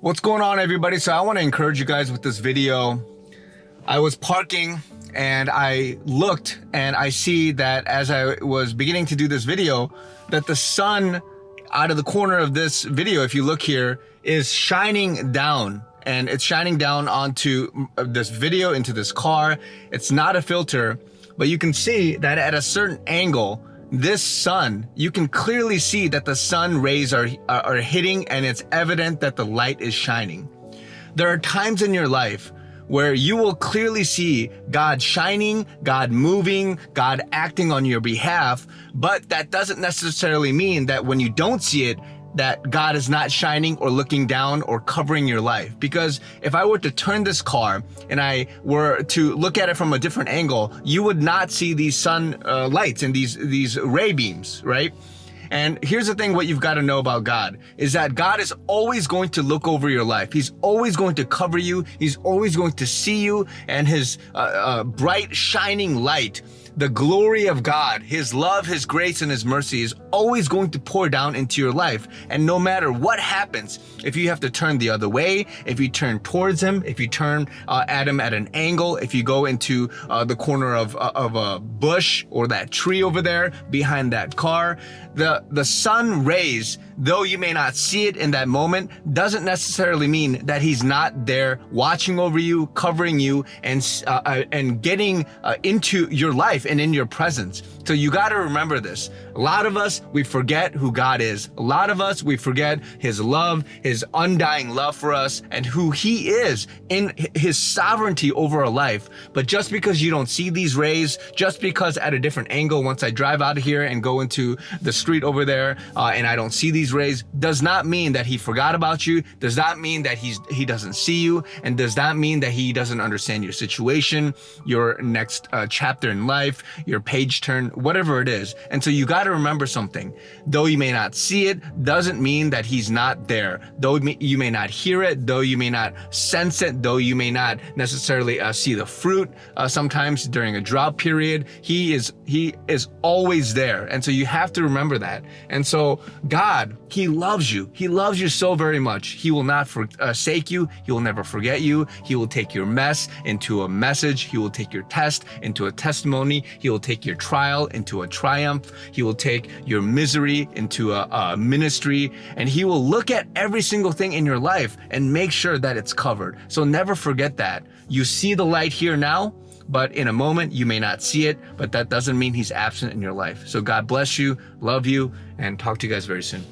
What's going on, everybody? So I want to encourage you guys with this video. I was parking and I looked and I see that as I was beginning to do this video, that the sun out of the corner of this video, if you look here, is shining down, and it's shining down onto this video, into this car. It's not a filter, but you can see that at a certain angle, this sun, you can clearly see that the sun rays are hitting, and it's evident that the light is shining. There are times in your life where you will clearly see God shining, God moving, God acting on your behalf, but that doesn't necessarily mean that when you don't see it, that God is not shining or looking down or covering your life. Because if I were to turn this car and I were to look at it from a different angle, you would not see these sun lights and these ray beams, right? And here's the thing, what you've got to know about God is that God is always going to look over your life. He's always going to cover you. He's always going to see you, and his bright, shining light, the glory of God, his love, his grace, and his mercy is always going to pour down into your life. And no matter what happens, if you have to turn the other way, if you turn towards him, if you turn at him at an angle, if you go into the corner of a bush or that tree over there behind that car, the sun rays, though you may not see it in that moment, doesn't necessarily mean that he's not there watching over you, covering you, and getting into your life and in your presence. So you got to remember this. A lot of us, we forget who God is. A lot of us, we forget his love, his undying love for us, and who he is in his sovereignty over our life. But just because you don't see these rays, just because at a different angle, once I drive out of here and go into the street over there and I don't see these rays, does not mean that he forgot about you, does not mean that he doesn't see you, and does not mean that he doesn't understand your situation, your next chapter in life, your page turn, whatever it is. And so you got to remember something. Though you may not see it, doesn't mean that he's not there. Though you may not hear it, though you may not sense it, though you may not necessarily see the fruit sometimes during a drought period, he is always there. And so you have to remember that. And so God, he loves you. He loves you so very much. He will not forsake you. He will never forget you. He will take your mess into a message. He will take your test into a testimony. He will take your trial into a triumph. He will take your misery into a ministry, and he will look at every single thing in your life and make sure that it's covered. So never forget that. You see the light here now, but in a moment you may not see it, but that doesn't mean he's absent in your life. So God bless you, love you, and talk to you guys very soon.